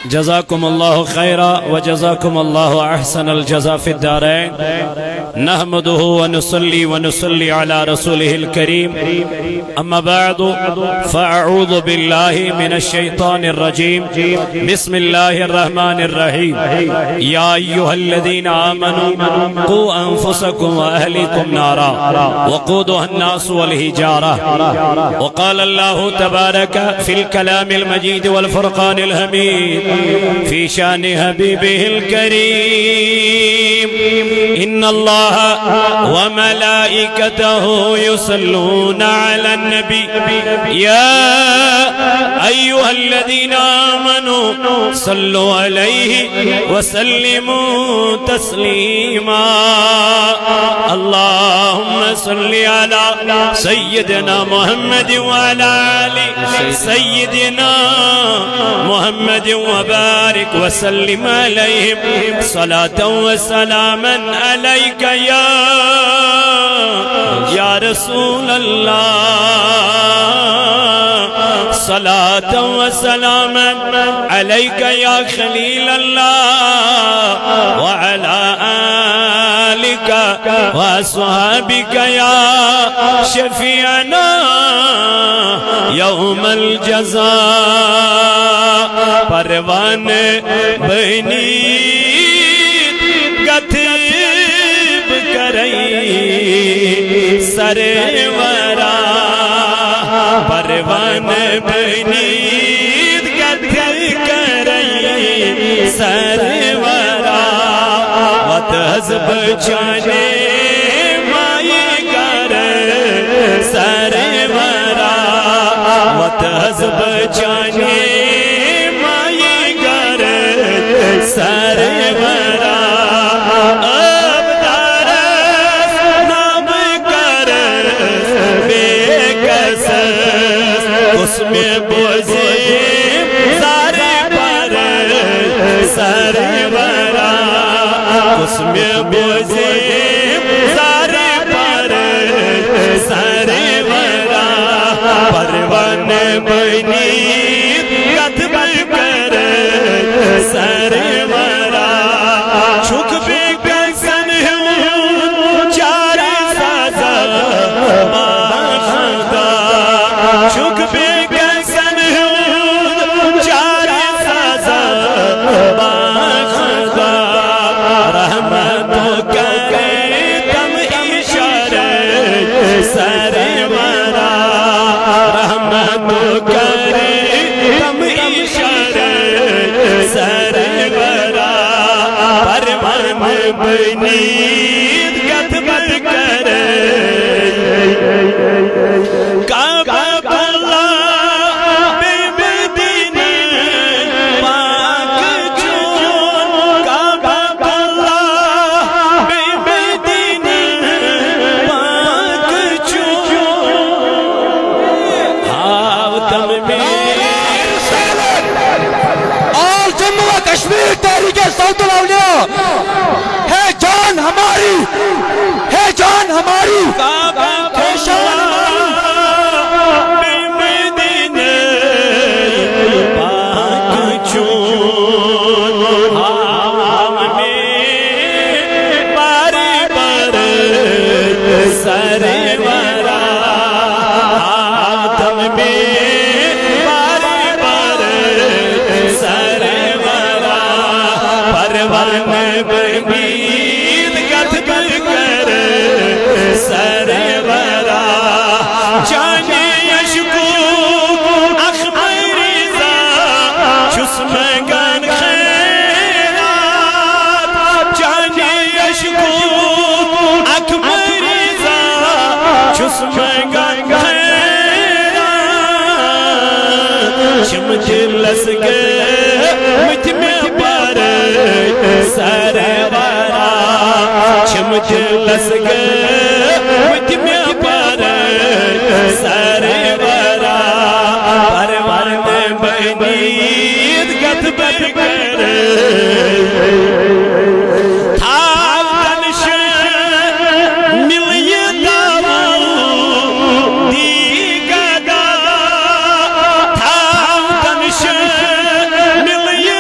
جزاكم الله خيرا وجزاكم الله أحسن الجزاء في الدارين. نحمده ونصلي على رسوله الكريم. أما بعد فأعوذ بالله من الشيطان الرجيم. بسم الله الرحمن الرحيم. يا أيها الذين آمنوا قوا أنفسكم وأهليكم نارا وقودها الناس والحجارة. وقال الله تبارك في الكلام المجيد والفرقان الحميد في شان حبيبه الكريم. إن الله وملائكته يصلون على النبي يا أيها الذين آمنوا صلوا عليه وسلموا تسليما. اللهم صل على سيدنا محمد وعلى آل سيدنا محمد وبارك وسلم عليهم صلاة وسلاما عليك يا رسول الله. صلاة وسلاما عليك يا خليل الله وعلى آلك وأصحابك يا شفيعنا يوم الجزاء. پروان بنی گتب کرئی سرورا. پروان بنی گتب کرئی سرورا. وط حزب چانے مائی گر سرورا. وط حزب چانے سرورا. اب دارس نام کرس بے کسس اس میں بوزیم زار پر سرورا. اس میں بوزیم زار پر سرورا. پروان بنی کتب کر سرورا. چھک بے کسن ہوں چار سازا باخدا. چھک بے کسن ہوں چار سازا باخدا. رحمتوں کرے تم اشارت سرورا. رحمتوں کرے تم اشارت سرورا. پروان بنی کتب کرے کعبہ اللہ بے مدینہ پاک چون. کعبہ اللہ بے مدینہ پاک چون. حاوتم میں اور جموں و کشمیر تحریک صوت الاولیاء ہے جان ہماری، ہے جان ہماری، ہے شان بے مدینہ پاک چون. ہم میں باری بار سرورا. ہاتم میں باری بار سرورا. پروان بنی کتب کر سرورا. جانے اشکو اخبریزا چسمگان خیرات. جانے اشکو اخبریزا چسمگان خیرات. چمچ لسگے مجھ میں پر سرورا. چمچ لسگے مجھ میں پر سرورا. پروان بنی کتب کر تھا تنش ملی داو دی گدا. تھا تنش ملی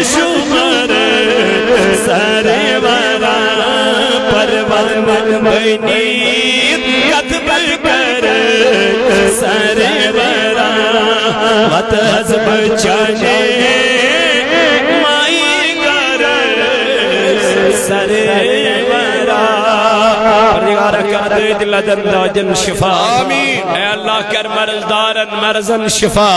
شمر سرورا پروان بنید کتب کر سرورا وطز بچانے مائی گر سرورا پروردگارہ کر دے دل دن شفا آمین اے اللہ کر مرض دارن مرضن شفا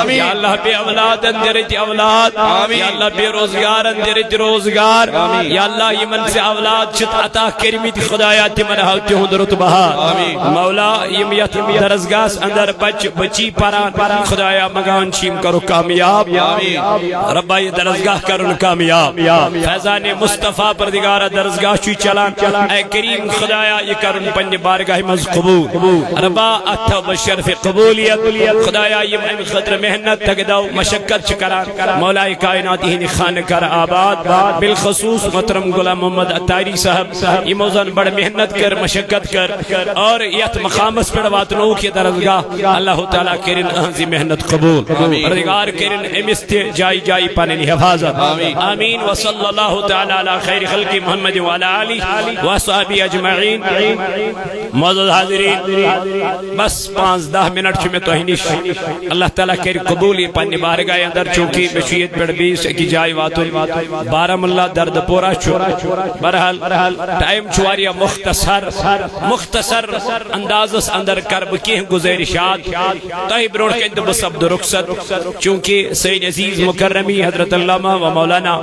یا اللہ بے اولادن درت اولاد یا اللہ بے روزگارن درت روزگار یا اللہ یمن سے اولاد شت عطا کرمیت خدایا تمن ہاوتی ہوں درت بہار مولا یمیت درزگاہ اندر بچی پران خدایا مگان چیم کرو کامیاب ربا یہ درزگاہ کرن کامیاب فیضان مصطفیٰ پروردگارہ درزگاہ چوی چلان اے کریم خدایا یہ کرن پنج بارگاہ مز قبول ربا اتھا بشرف قبولیت خدایا یہ خطر محنت تگدو مشکت چکران مولا کائنات ہی خان کر آباد بالخصوص محترم غلام محمد عطاری صاحب یہ موزن بڑھ محنت کر مشکت کر اور یت مقامس پر واتنو کی درزگاہ اللہ تعالیٰ کرن اہنزی محنت قبول پروردگار کرن امست جائی جائی پاننی حفاظت آمین وصلی اللہ تعالیٰ علی خیر خلق محمد وعلی آلہ وصحبہ اجمعین معزز حاضرین بس 5-10 منٹ چھو میں توہینش اللہ تعالیٰ کر قبولی پانی بارگاہ اندر چونکہ بشیت پیڑ بیس کی جائی واتن بارم اللہ درد پورا چھو برحال ٹائم چھواریا مختصر اندازس اندر کرب کی گزارشات تاہی بروڑ کے اندر بسبد رخصت چونکہ سید عزیز مکرمی حضرت علامہ و مولانا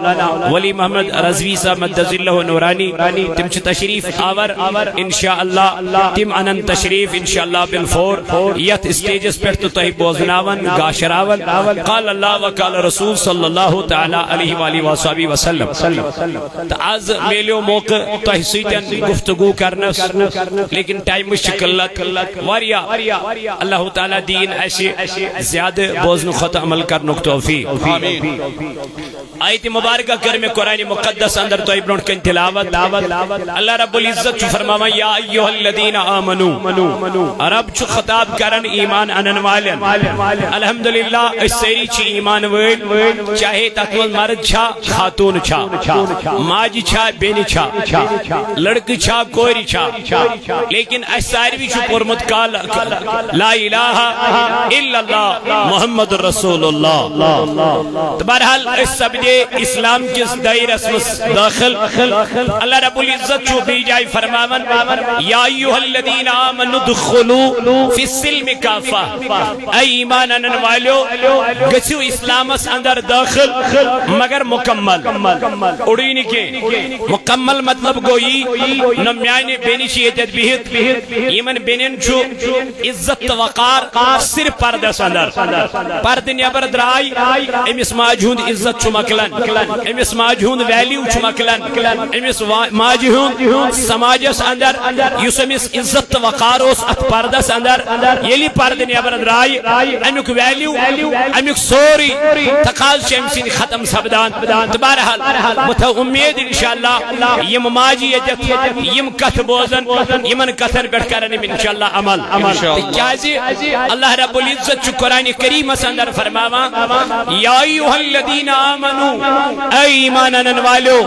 ولی محمد رضوی صاحب مدد اللہ و نورانی تم چھ تشریف آور انشاءاللہ تم انن تشریف انشاءاللہ بالفور یت اسٹیجز پر تو تہی بوزناون گاشراون قال اللہ و قال رسول صلی اللہ تعالی علیہ وآلہ وآلہ وسلم آز میلیو موقع تہی سیتن گفتگو کرنس لیکن ٹائم شکلت واریا اللہ تعالی دین ایسے زیادہ بوزن خط عمل کرنک توفیق آیت مبارکہ کرم قرآن مقدس اندر تو ابن کن تلاوت اللہ رب العزت چو فرماوا یا ایوہ الذین آمنو رب چو خطاب کرن ایمان انن والن الحمدللہ اس سیری چی ایمان ویل چاہے تکول مرد چھا خاتون چھا ماجی چھا بینی چھا لڑک چھا کوری چھا لیکن اس ساروی چو پرمت کال لا الہ الا اللہ محمد رسول اللہ بہرحال اس سب اسلام کس دائر اسمس داخل اللہ رب العزت چو بھی جائے فرماون یا ایوہ الذین آمنوا دخلوا فی السلم کافا اے ایمان انن والو گسو اسلام اس اندر داخل مگر مکمل اڑینی کے مکمل مطلب گوئی نمیانی بینی شیعتت بہت ایمن بینن چو عزت وقار صرف پردس اندر پرد نیبر درائی امس ماجہوند عزت چو مکلن امس ماجہوند ویلیو چو مکلن امس ماجہوند سماجس اندر یس امس عزت وقاروس ات پردس اندر یلی پرد نیبر درائی امیک ویلیو امیک سوری تقاض شمسین ختم سبدان تبارحال متہ امید انشاءاللہ یم ماجی یجت یم کت بوزن یمن کتر بیٹھ کرن انشاءاللہ عمل کیازی اللہ رب العزت چو قرآن کریم اندر فرماوا یا ایوہ الذین آمنو اے ایمان انن والو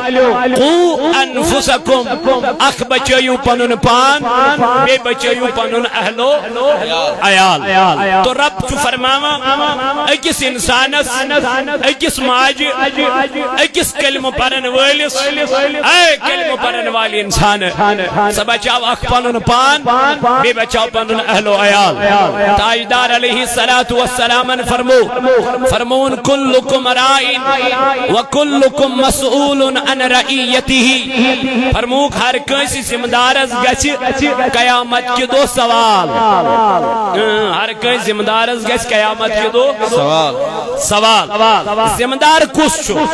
قو انفسکم اخ بچیو پنن پان بے بچیو پنن اہلو عیال تو رب چو فرماوا اکس انسانس اکس ماج اکس کلم پرن والس اے کلم پرن والی انسان سب بچاو اخ پنن پان بے بچاو پنن اہلو عیال تاجدار علیہ السلام فرمون کلکم رائن وکلکم مسئول عن رعیته فرموک ہر کسی زمدارز گچ قیامت کی دو سوال ہر کسی زمدارز گچ قیامت کی دو سوال زمدار کس چھو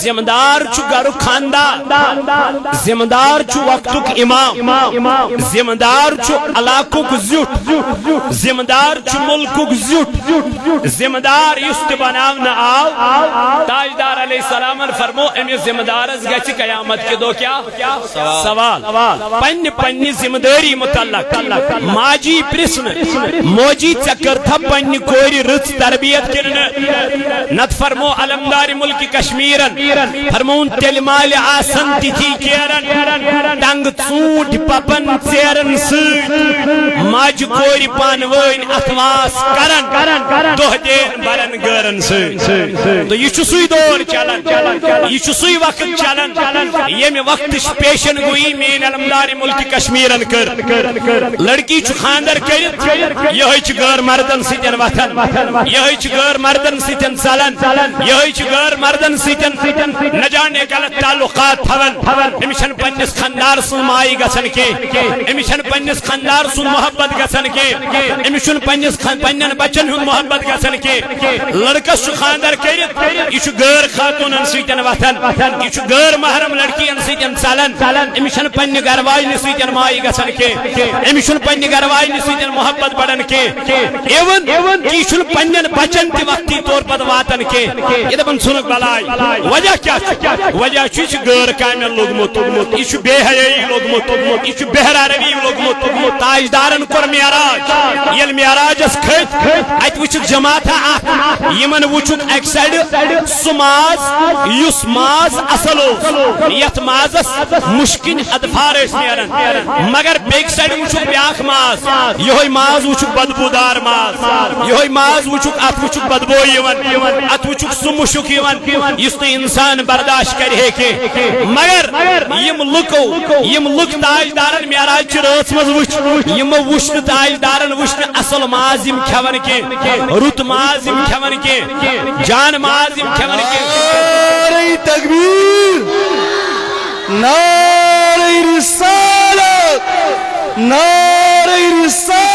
زمدار چھو گرو خاندان زمدار چھو وقتک امام زمدار چھو علاقک زیٹ زمدار چھو ملکک زیٹ زمدار یست بناونا آو تاجدار علیہ کرامن فرمو امیس ذمہ دارس گژھِ قیامت کے دو کیا سوال پننہِ ذمہ داری متعلق ماجی پرسن موجی ژےٚ کٔرتھا پننہِ کورِ رٕژ تربیت کِنہٕ نت فرمو علمدار ملک کشمیرن فرمون تیل مال آسن تتھی کیرن ٹنگ ژوٗنٛٹھۍ پپن ژیرن سۭتۍ ماجہِ کورِ پانوٲنۍ اتھواس کرن دۄہ دین برن گٲرن سۭتۍ تو یہ چھُ سُے دور چلان یہ چھُ سُے وقت چلان ییٚمہِ وقتٕچ پیشن گویی میٛٲنۍ علمدار ملک کشمیرن کٔر لڑکی چھُ خاندر کٔرِتھ یہے چھُ غٲر مردن سۭتۍ وتھان یہے چھُ غٲر مردن سۭتۍ ژلان یہے چھُ غٲر مردن سۭتۍ نہ جانے غلط تعلقات تھاوان أمِس چھنہٕ پننس خاندار سٕنٛز ماے گژھان کینٛہہ أمِس چھنہٕ پننس خاندار سُنٛد محبت گژھان کینٛہہ أمِس چھُنہٕ پننٮ۪ن بچن ہُنٛد محبت گژھان کینٛہہ لڑکس چھُ خاندر کٔرِتھ یہ چھُ غٲر خاتوٗنن سۭتۍ وتھان یہ چھُ غٲر محرم لڑکین سۭتۍ ژلان أمِس چھنہٕ پننہِ گھر واجنہِ سۭتۍ ماے گژھان کینٛہہ أمِس چھُنہٕ پننہِ گھر واجنہِ سۭتۍ محبت بڑان کینٛہہ اِوٕن یہِ چھُنہٕ پننٮ۪ن بچن تہِ وقتی طور پتہٕ واتان کینٛہہ یہِ دپان ژھٕنُکھ بلاے وجہ کیاہ چھُ وجہ چھُ یہِ چھُ غٲر کامٮ۪ن لوٚگمُت یہِ چھُ بے حیٲیی لوٚگمُت یہِ چھُ بہرا روی لوٚگمُت تاجدارن کوٚر معراج ییٚلہِ معراجس کھٔتۍ اتہِ وٕچھِکھ جماعتھا اکھ یِمن وٕچھُکھ اکہِ سایڈٕ سُہ ماز یُس ماز اصل اوس یتھ مازس مُشکِن ادفار ٲسۍ نیران مگر بیٚکہِ سایڈٕ وٕچھُکھ بیاکھ ماز یہے ماز وٕچھُکھ بدبوٗدار ماز یہے ماز وٕچھُکھ اتھ وٕچھُکھ بدبو یِوان اتھ وٕچھُکھ سُہ مُشُک یِوان یُس نہٕ انسان برداشت کرِ ہے کینٛہہ مگر یِم لُکھ تاجدارن معراج چہِ رٲژ منٛز وٕچھ یِمو وٕچھ نہٕ تاجدارن وٕچھ نہٕ اصل ماز یِم کھٮ۪ون کینٛہہ رُت ماز یِم کھٮ۪ون کینٛہہ جان ماز یِم کھٮ۪ون نعرہ تکبیر نعرہ رسالت نعرہ رسالت